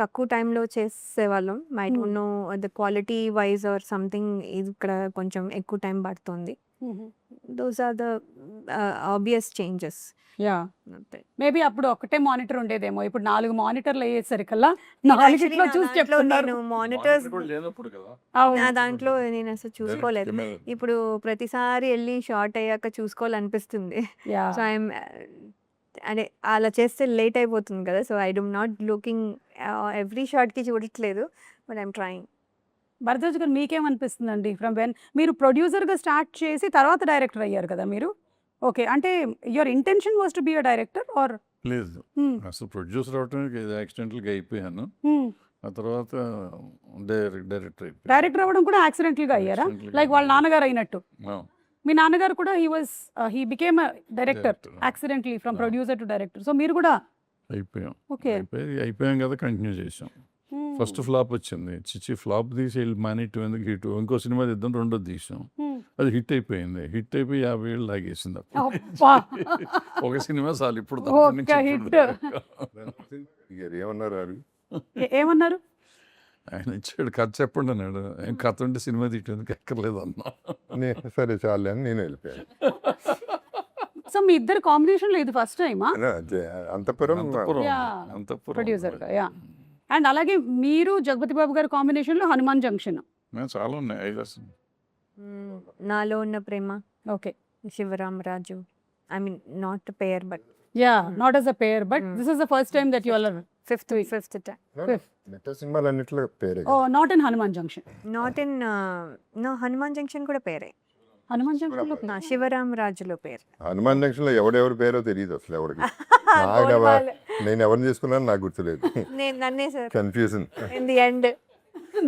తక్కువ టైంలో చేసేవాళ్ళం. I don't know the quality wise or something, ఇక్కడ కొంచెం ఎక్కువ టైం పడుతుంది. Those are the obvious changes. Yeah, maybe అప్పుడు ఒకటే మానిటర్ ఉండేదేమో, ఇప్పుడు 4 మానిటర్లు అయ్యేసరికల్లా 4ట్లో చూసి చెప్తున్నారు. నేను మానిటర్స్ లేనప్పుడు కదా. అవును. దాంట్లో నేను అసలు చూసుకోలేదు. ఇప్పుడు ప్రతిసారి వెళ్ళి షార్ట్ అయ్యాక చూసుకోవాలనిపిస్తుంది. యా. సో ఐఎమ్ అంటే అలా చేస్తే లేట్ అయిపోతుంది కదా. So I don't not looking every షార్ట్కి చూడట్లేదు, బట్ ఐఎమ్ ట్రయింగ్. భరద్వాజ్ గారు, మీకేమనిపిస్తుందండి? ఫ్రమ్ వెన్ మీరు ప్రొడ్యూసర్గా స్టార్ట్ చేసి తర్వాత డైరెక్టర్ అయ్యారు కదా మీరు. ఓకే, అంటే your intention was to be a director or? లేదు, అసలు ప్రొడ్యూసర్ అవడానికి యాక్సిడెంటల్గా అయిపోయాను. ఆ తర్వాత డైరెక్టర్ అయిపోయాను. డైరెక్టర్ అవ్వడం కూడా యాక్సిడెంటల్గా అయ్యారా? Accidentally లైక్ వాళ్ళ అయ్యాను. నాన్నగారు అయినట్టు. ఆ, మీ నాన్నగారు కూడా he became director Director. Accidentally from Ah. Producer to director. So మీరు కూడా అయిపోయాం. ఓకే. అయిపోయాం కదా, కంటిన్యూ చేసాం. ఫస్ట్ ఫ్లాప్ వచ్చింది, చిచ్చి ఫ్లాప్ తీసి వెళ్ళి మానేట్ ఎందుకు హిట్, ఇంకో సినిమా తీద్దాం, రెండోది తీసాం, అది హిట్ అయిపోయింది. హిట్ అయిపోయి 50 ఏళ్ళు లాగేసింది. అప్పుడు అబ్బా. ఒక సినిమా చాలు ఇప్పుడు ఒక్క hit. ఏమన్నారు వారు? ఏమన్నారు? ఆయన ఇచ్చాడు కథ చెప్పండి అన్నాడు. ఏం కథ ఉంటే సినిమా తీయడానికి ఎక్కర్లేదు అన్నా. సరే చాలు అని నేను వెళ్ళిపోయాను. సో మీ ఇద్దరు కాంబినేషన్ లేదు ఫస్ట్ టైమా అంతపురం ప్రొడ్యూసర్గా? యా. అండ్ అలాగే మీరు జగపతి బాబు గారి కాంబినేషన్లో హనుమాన్ జంక్షన్. చాలా ఉన్నాయి, 5 నాలో ఉన్న ప్రేమ, okay. Shivaramaraju. I mean not pair but yeah, not as a pair, but this is the first time that you all are fifth time. Net సినిమాలు అన్నిట్లో పేరే. oh not in Hanuman junction. Not in no, Hanuman junction కూడా పేరే. హనుమాన్ జంక్షన్లో నా శివరామరాజులో పేరు. Hanuman junction లో ఎవడెవరి పేరో తెలియదు అసలు ఎవరికి. నేను ఎవరిని చేసుకున్నాను నాకు గుర్తులేదు. నన్నే sir confusion. In the end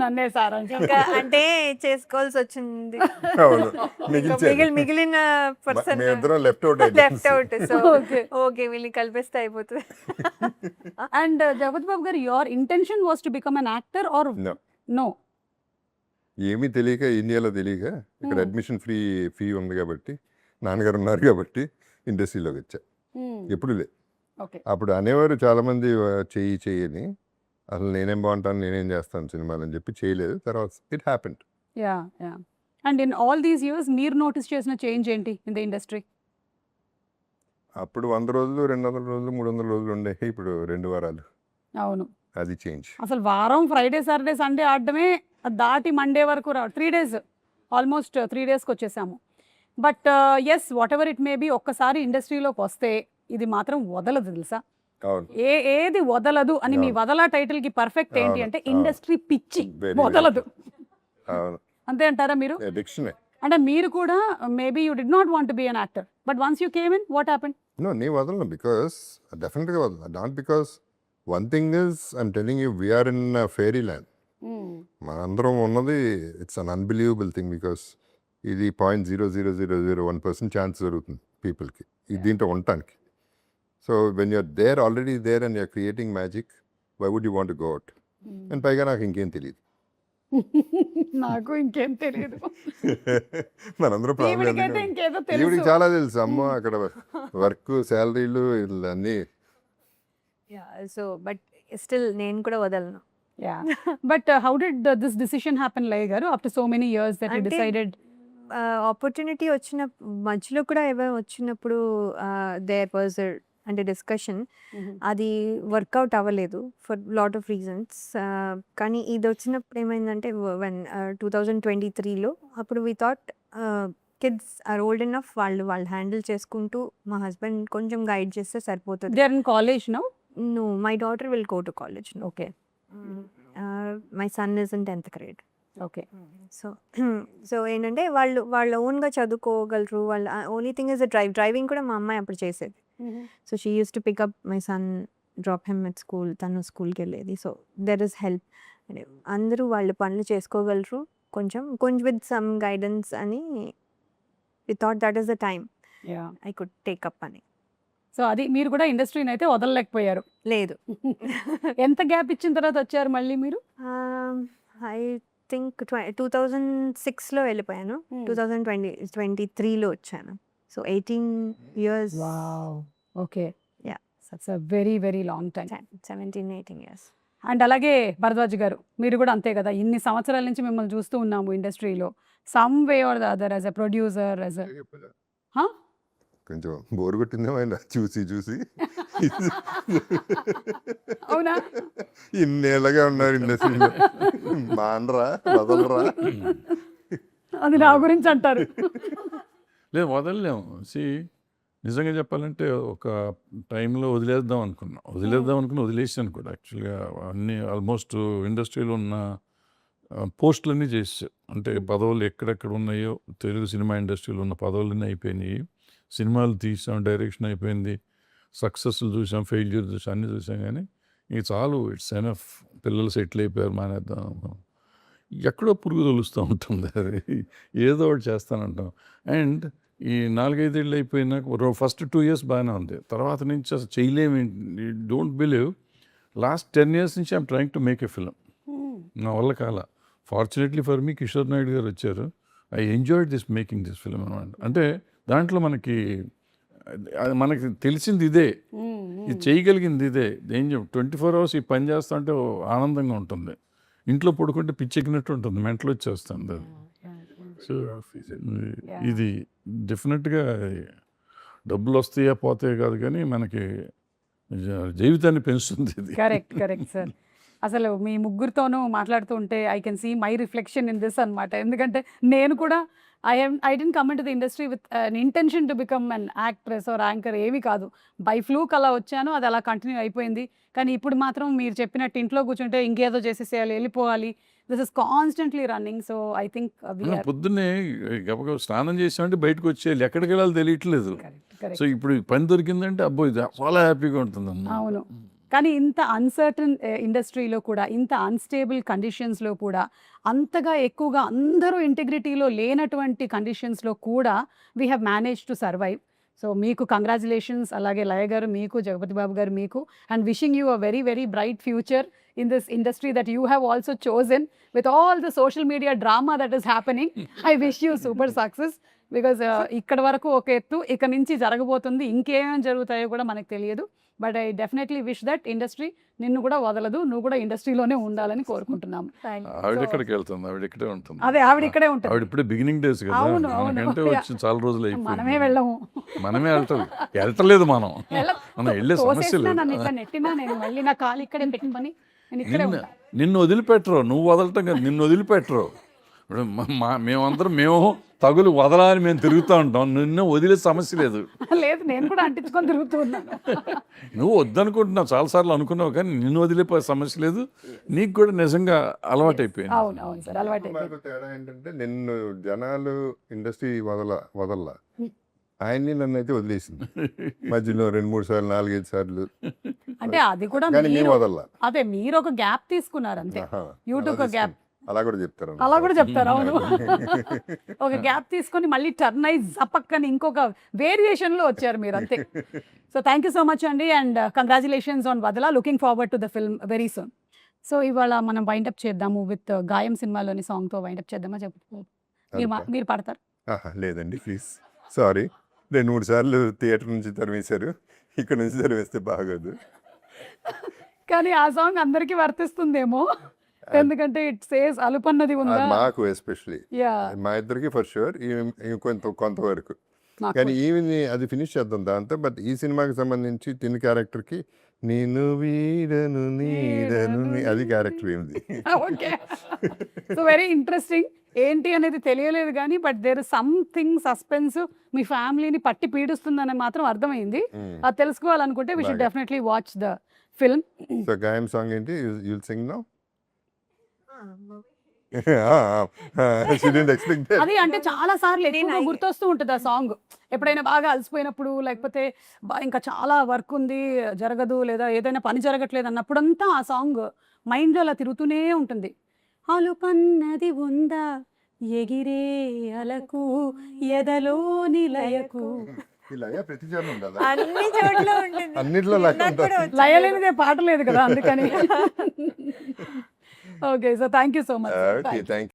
నన్నే సార్ అని ఇంకా అంటే చేసుకోవాల్సి వచ్చింది. అవును, మిగిల్చారు. మిగిలిన పర్సన్ మేమిద్దరం left out left out. So Okay. Okay, వీళ్ళని కలిపేస్తే అయిపోతుంది. And Jagapathi Babu garu, your intention was to become an actor or No. No? ఏమీ తెలియక, ఇండియాలో తెలియక, ఇక్కడ అడ్మిషన్ ఫీ ఉంది కాబట్టి, నాన్నగారు ఉన్నారు కాబట్టి ఇండస్ట్రీలోకి వచ్చా. ఎప్పుడు లేదు. ఓకే. అప్పుడు అనేవారు చాలామంది చెయ్యని, అసలు నేనేం బాగుంటాను, నేనేం చేస్తాను సినిమాలు అని చెప్పి చేయలేదు. తర్వాత it happened. Yeah yeah. And in all these years మీరు నోటీస్ చేసిన చేంజ్ ఏంటి ఇన్ ద ఇండస్ట్రీ? అప్పుడు 100 రోజులు, 200 రోజులు, 300 రోజులు ఉండే, ఇప్పుడు 2 వారాలు. అవును, అది చేంజ్. అసలు వారం ఫ్రైడే సాటర్డే సండే ఆడడమే, అది దాటి మండే వరకు రావడం 3 days, ఆల్మోస్ట్ 3 daysకి వచ్చేసాము. But yes, whatever it may be, ఒక్కసారి ఇండస్ట్రీలోకి వస్తే ఇది మాత్రం వదలదు తెలుసా. అవును, ఏది వదలదు అని మీ అవును. వదలా టైటిల్కి పర్ఫెక్ట్ ఏంటి అవును, అంటే అవును. ఇండస్ట్రీ పిచ్చి Very వదలదు. అవును, అంతే అంటారా మీరు? అడిక్షనే. అంటే మీరు కూడా maybe you did not want to be an actor, but once you came in, what happened? నీ వదలను, బికాస్ డెఫినెట్గా వదలను. Not because one thing is I'm telling you, we're in fairy land. మనందరం ఉన్నది it's an unbelievable thing, because ఇది 0.0001% chance జరుగుతుంది పీపుల్కి దీంట్లో ఉండటానికి. So when you're there, already there and you're creating magic, why would you want go out? And పైగా నాకు ఇంకేం తెలియదు. నాకు ఇంకేం తెలియదు. మనందరూ ఈవిడికైతే ఇంకేదో ఈవిడికి తెలుసు. చాలా తెలుసు. అమ్మ అక్కడ వర్క్, శాలరీలు, అన్నీ. సో బట్ స్టిల్ నేను కూడా వదలను. Yeah but how did this decision happen Laya garu after so many years that you అంటే డిసైడెడ్? ఆపర్చునిటీ వచ్చిన మధ్యలో కూడా ఎవరు వచ్చినప్పుడు దేర్ వాజ్ అంటే డిస్కషన్, అది వర్కౌట్ అవ్వలేదు ఫర్ లాట్ ఆఫ్ రీజన్స్. కానీ ఇది వచ్చినప్పుడు ఏమైందంటే 2023లో అప్పుడు we thought kids are old enough, వాళ్ళు హ్యాండిల్ చేసుకుంటూ మా హస్బెండ్ కొంచెం గైడ్ చేస్తే సరిపోతుంది. They are in college now? No, my daughter will go to college now. Okay My son is in 10th grade. Okay so ఏంటంటే వాళ్ళ ఓన్గా చదువుకోగలరు. వాళ్ళ ఓన్లీ థింగ్ ఇస్ డ్రైవింగ్ కూడా మా అమ్మాయి అప్పుడు చేసేది. So she use to pick up my son, drop him at school, తను స్కూల్కి వెళ్ళేది. సో దెర్ ఇస్ హెల్ప్, అందరూ వాళ్ళ పనులు చేసుకోగలరు కొంచెం విత్ సమ్ గైడెన్స్ అని we thought that is the time yeah I could take up అని. సో అది మీరు కూడా ఇండస్ట్రీని అయితే వదలలేకపోయారు. లేదు, ఎంత గ్యాప్ ఇచ్చిన తర్వాత వచ్చారు మళ్ళీ మీరు? ఐ థింక్ 2006లో వెళ్ళిపోయాను. 2023లో వచ్చాను. So 18 years. Wow okay Yeah. That's a very very long time. 17-18 years. And అలాగే భరద్వాజ్ గారు మీరు కూడా అంతే కదా, ఇన్ని సంవత్సరాల నుంచి మిమ్మల్ని చూస్తూ ఉన్నాము ఇండస్ట్రీలో, some way or the other as a producer as a కొంచెం బోర్ కొట్టిందేమో ఆయన చూసి అవునా? ఇన్నేళ్ళగా ఉన్నారు ఇండస్ట్రీలో, మానరా వదలరా. అది నా గురించి అంటారు. లేదు వదలలేము. నిజంగా చెప్పాలంటే ఒక టైంలో వదిలేద్దాం అనుకున్నా వదిలేసాను కూడా. యాక్చువల్గా అన్ని ఆల్మోస్ట్ ఇండస్ట్రీలో ఉన్న పోస్టులన్నీ చేసాం. అంటే పదవులు ఎక్కడెక్కడ ఉన్నాయో తెలుగు సినిమా ఇండస్ట్రీలో ఉన్న పదవులన్నీ అయిపోయినాయి. సినిమాలు తీసాం, డైరెక్షన్ అయిపోయింది, సక్సెస్లు చూసాం, ఫెయిల్యూర్ చూసాం, అన్నీ చూసాం. కానీ ఇక చాలు, ఇట్స్ ఎనఫ్, పిల్లలు సెటిల్ అయిపోయారు, మానేద్దాం. ఎక్కడో పురుగు తొలుస్తూ ఉంటుంది, అది ఏదో ఒకటి చేస్తానంటాం. అండ్ ఈ 4-5 ఏళ్ళు అయిపోయినాక ఫస్ట్ 2 years బాగానే ఉంది, తర్వాత నుంచి అసలు చేయలేము. డోంట్ బిలీవ్, లాస్ట్ 10 years నుంచి I'm trying to make a film. నా వల్ల కాల. Fortunately for me Kishore Naidu గారు వచ్చారు. I enjoyed this making this film అనమాట. అంటే దాంట్లో మనకి తెలిసింది ఇదే, ఇది చేయగలిగింది ఇదే. ఏం 24 hours ఈ పని చేస్తా అంటే ఆనందంగా ఉంటుంది. ఇంట్లో పడుకుంటే పిచ్చెక్కినట్టు ఉంటుంది, మెంటలు వచ్చేస్తుంది. సో ఇది డెఫినెట్గా డబ్బులు వస్తాయా పోతాయా కాదు, కానీ మనకి జీవితాన్ని పెంచుతుంది ఇది. Correct sir. అసలు మీ ముగ్గురితోనూ మాట్లాడుతూ ఉంటే I can see my reflection in this అనమాట. ఎందుకంటే నేను కూడా I didn't come in to the industry with an intention to become an actress or anchor, ఏమీ కాదు. బై ఫ్లూక్ అలా వచ్చాను, అది అలా కంటిన్యూ అయిపోయింది. కానీ ఇప్పుడు మాత్రం మీరు చెప్పినట్టు ఇంట్లో కూర్చుంటే ఇంకేదో చేసేసేయాలి, వెళ్ళిపోవాలి. This is constantly running. So I think పొద్దున్నే గబగబా స్నానం చేసామంటే బయటకు వచ్చేయాలి, ఎక్కడికి వెళ్ళాలి తెలియట్లేదు. సో ఇప్పుడు పని దొరికిందంటే అబ్బో ఇది చాలా హ్యాపీగా ఉంటుంది. అవును, కానీ ఇంత అన్సర్టన్ ఇండస్ట్రీలో కూడా, ఇంత అన్స్టేబుల్ కండిషన్స్లో కూడా, అంతగా ఎక్కువగా అందరూ ఇంటిగ్రిటీలో లేనటువంటి కండిషన్స్లో కూడా we have manage to survive. So మీకు కంగ్రాచులేషన్స్. అలాగే లయ గారు మీకు, జగపతి బాబు గారు మీకు, and wishing you a very very bright future in this industry that you have also chosen with all the social media drama that is happening. I wish you super success because ఇక్కడ వరకు ఒక ఎత్తు, ఇక నుంచి జరగబోతుంది, ఇంకేమేమి జరుగుతాయో కూడా మనకు తెలియదు. But I definitely wish that industry నిన్ను కూడా వదలదు, నువ్వు కూడా ఇండస్ట్రీలోనే ఉండాలని కోరుకుంటున్నాము. ఆవిడ ఎక్కడికి వెళ్తుంది, ఆవిడ ఇక్కడే ఉంటుంది. అదే ఆవిడ ఇక్కడే ఉంటుంది. ఆవిడ ఇప్పుడే బిగినింగ్ డేస్ కదా, మనకంటే వచ్చి చాలా రోజులు అయిపోయింది. మనమే వెళ్ళము, మనమే వెళ్ళలేదు, మనం వెళ్ళే సమస్య లేదు. నన్ను ఇట్లా నెట్టినా నేను మళ్ళీ నా కాలు ఇక్కడే పెట్టుకొని నేను ఇక్కడే ఉంటా. నిన్ను వదిలిపెట్టరు, నువ్వు వదలటం కదా, నిన్ను వదిలిపెట్టరు. ఇప్పుడు మేమందరం తగులు వదలని మేము తిరుగుతూ ఉంటాం, నిన్ను వదిలే సమస్య లేదు. లేదు, నేను కూడా అంటించుకొని తిరుగుతూ ఉన్నాను. నువ్వు వద్దనుకుంటున్నావు, చాలాసార్లు అనుకున్నావు, కానీ నిన్ను వదిలిపోయే సమస్య లేదు. నీకు కూడా నిజంగా అలవాటు అయిపోయింది. అవును సార్, అలవాటు అయిపోయింది. తేడా ఏంటంటే నిన్ను జనాలు ఇండస్ట్రీ వదల్లా, ఆయన్ని నన్ను అయితే వదిలేసింది మధ్యలో 2-3 సార్లు 4-5 సార్లు. అంటే అది కూడా వదల్లా, అదే మీరు ఒక గ్యాప్ తీసుకున్నారు అంతే. యూట్యూబ్ గ్యాప్ అలా కూడా చెప్తారు. అవును. ఒక గ్యాప్ తీసుకొని మళ్ళీ టర్న్ అయి జపక్కని ఇంకొక వేరియేషన్ లో వచ్చారు మీరు అంతే. So thank you so much అండి, and congratulations on Vadala. Looking forward to the film very soon. So ఇవాళ మనం వైండప్ చేద్దాము విత్ గాయం సినిమాలోని సాంగ్తో వైండప్ చేద్దామా? మీరు పాడతారు? లేదండి ప్లీజ్, సారీ. 2-3 సార్లు థియేటర్ నుంచి తరిమేశారు, ఇక్కడ నుంచి తరిమేస్తే బాగోదు. కానీ ఆ సాంగ్ అందరికీ వర్తిస్తుందేమో, ఎందుకంటే ఇట్ సేస్ అలుపన్నది ఉందా. మాకు ఎస్పెషలీ యా మా ఇద్దరికి ఫర్ షూర్ కొంతవరకు కానీ ఈవిని అది ఫినిష్ చేద్దాం దాంతో. బట్ ఈ సినిమాకి సంబంధించి తిని క్యారెక్టర్కి నేను వీడను నీడను అది క్యారెక్టర్ ఏంది. ఓకే. So very interesting. ఏంటి అనేది తెలియలేదు కానీ but there is something suspense మీ ఫ్యామిలీని పట్టి పీడిస్తుందని మాత్రం అర్థమైంది. అది తెలుసుకోవాలనుకుంటే we should definitely watch the film. So Gaayam song ఏంటి యుల్ సింగ్ నౌ? అది అంటే చాలా సార్లు ఎక్కువగా గుర్తొస్తూ ఉంటుంది ఆ సాంగ్. ఎప్పుడైనా బాగా అలసిపోయినప్పుడు లేకపోతే ఇంకా చాలా వర్క్ ఉంది జరగదు లేదా ఏదైనా పని జరగట్లేదు అన్నప్పుడంతా ఆ సాంగ్ మైండ్లో అలా తిరుగుతూనే ఉంటుంది. అలుపన్నది ఉందా ఎగిరే అలకు ఎదలో నిలయకు. ప్రతి చోట ఉండదా? అన్ని చోట్ల ఉంటుంది. అన్నిట్లో లెక్క ఉన్నప్పుడు ఉంటుంది. వచ్చింది. లయ లేనిదే పాట లేదు కదా అందుకని. Okay so thank you so much. Okay thank